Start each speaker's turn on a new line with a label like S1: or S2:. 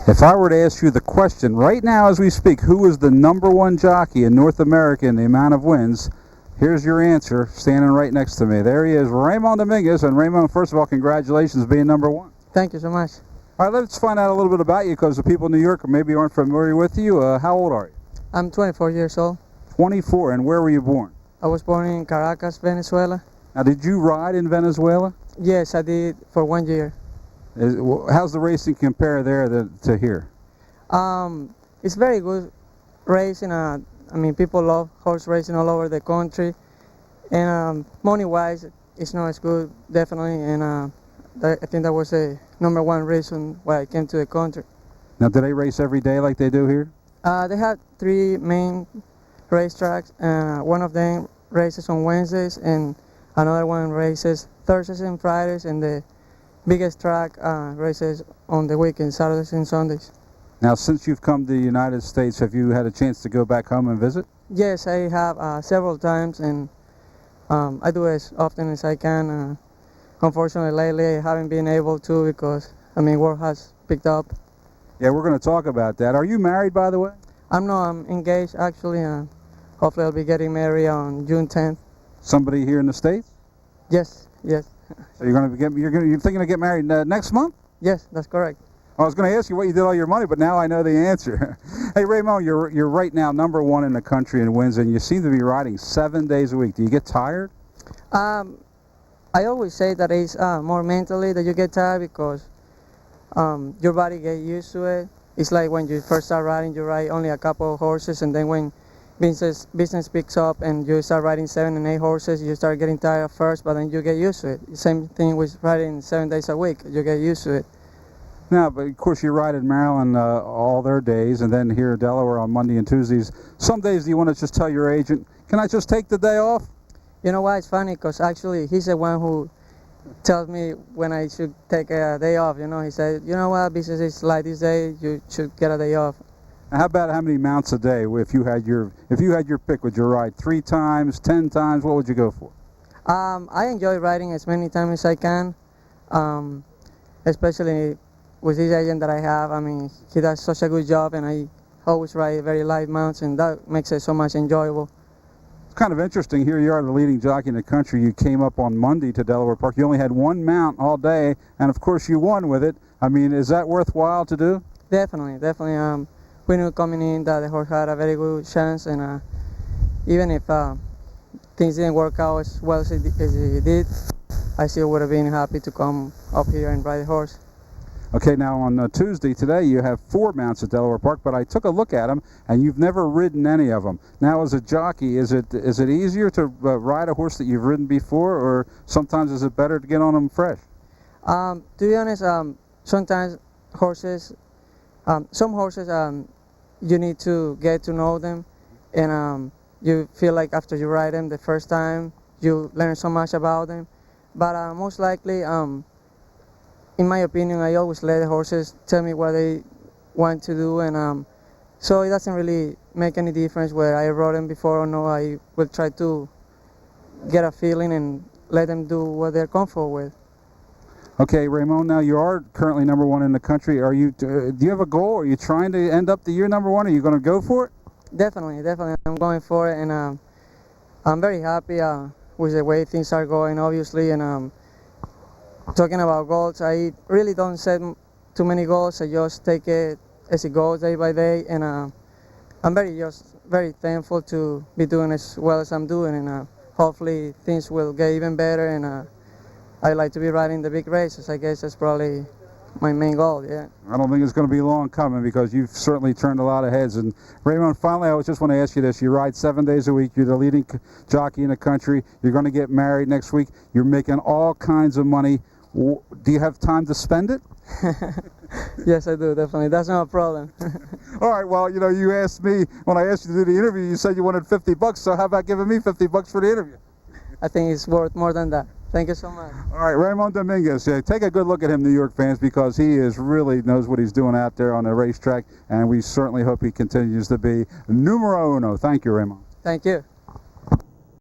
S1: If I were to ask you the question right now as we speak, who is the #1 jockey in North America in the amount of wins? Here's your answer, standing right next to me. There he is, Ramon Dominguez. And Ramon, first of all, congratulations being #1.
S2: Thank you so much.
S1: All right, let's find out a little bit about you, because the people in New York maybe aren't familiar with you. How old are you?
S2: I'm 24 years old.
S1: 24, and where were you born?
S2: I was born in Caracas, Venezuela.
S1: Now, did you ride in Venezuela?
S2: Yes, I did for 1 year.
S1: How's the racing compare there to here?
S2: It's very good racing. I mean, people love horse racing all over the country. And money-wise, it's not as good, definitely. And I think that was the #1 reason why I came to the country.
S1: Now, do they race every day like they do here?
S2: They have 3 main racetracks. One of them races on Wednesdays, and another one races Thursdays and Fridays, and the biggest track races on the weekends, Saturdays and Sundays.
S1: Now, since you've come to the United States, have you had a chance to go back home and visit?
S2: Yes, I have several times, and I do as often as I can. Unfortunately, lately I haven't been able to, because, I mean, work has picked up.
S1: Yeah, we're going to talk about that. Are you married, by the way?
S2: I'm engaged, actually. Hopefully I'll be getting married on June 10th.
S1: Somebody here in the States?
S2: Yes, yes.
S1: So you're thinking of get married next month?
S2: Yes, that's correct.
S1: I was going to ask you what you did all your money, but now I know the answer. Hey, Ramon, you're right now #1 in the country in wins, and you seem to be riding 7 days a week. Do you get tired?
S2: I always say that it's more mentally that you get tired, because your body gets used to it. It's like when you first start riding, you ride only a couple of horses, and then when business picks up and you start riding 7 and 8 horses, you start getting tired at first, but then you get used to it. Same thing with riding 7 days a week. You get used to it.
S1: Now, but of course you ride in Maryland all their days, and then here in Delaware on Monday and Tuesdays. Some days do you want to just tell your agent, can I just take the day off?
S2: You know why? It's funny, because actually he's the one who tells me when I should take a day off. You know, he said, you know what, business is like this day, you should get a day off.
S1: How about how many mounts a day? If you had your pick, would you ride 3 times, 10 times? What would you go for?
S2: I enjoy riding as many times as I can, especially with this agent that I have. I mean, he does such a good job, and I always ride very light mounts, and that makes it so much enjoyable.
S1: It's kind of interesting. Here you are, the leading jockey in the country. You came up on Monday to Delaware Park. You only had 1 mount all day, and of course you won with it. I mean, is that worthwhile to do?
S2: Definitely, definitely. We knew coming in that the horse had a very good chance, and even if things didn't work out as well as it did, I still would have been happy to come up here and ride the horse.
S1: Okay, now on Tuesday today you have 4 mounts at Delaware Park, but I took a look at them, and you've never ridden any of them. Now, as a jockey, is it easier to ride a horse that you've ridden before, or sometimes is it better to get on them fresh?
S2: To be honest, sometimes horses, some horses, you need to get to know them, and you feel like after you ride them the first time, you learn so much about them. But most likely, in my opinion, I always let the horses tell me what they want to do, and so it doesn't really make any difference whether I rode them before or no. I will try to get a feeling and let them do what they're comfortable with.
S1: Okay, Ramon, now you are currently #1 in the country. Are you? Do you have a goal? Are you trying to end up the year #1? Are you going to go for it?
S2: Definitely, definitely. I'm going for it, and I'm very happy with the way things are going, obviously. And talking about goals, I really don't set too many goals. I just take it as it goes, day by day, and I'm very thankful to be doing as well as I'm doing, and hopefully things will get even better, and I like to be riding the big races. I guess that's probably my main goal, yeah.
S1: I don't think it's going to be long coming, because you've certainly turned a lot of heads. And Ramon, finally, I just want to ask you this. You ride 7 days a week. You're the leading jockey in the country. You're going to get married next week. You're making all kinds of money. Do you have time to spend it?
S2: Yes, I do, definitely. That's not a problem.
S1: All right, well, you know, you asked me, when I asked you to do the interview, you said you wanted $50, so how about giving me $50 for the interview?
S2: I think it's worth more than that. Thank you so much.
S1: All right, Ramon Dominguez. Take a good look at him, New York fans, because he really knows what he's doing out there on the racetrack, and we certainly hope he continues to be numero uno. Thank you, Ramon.
S2: Thank you.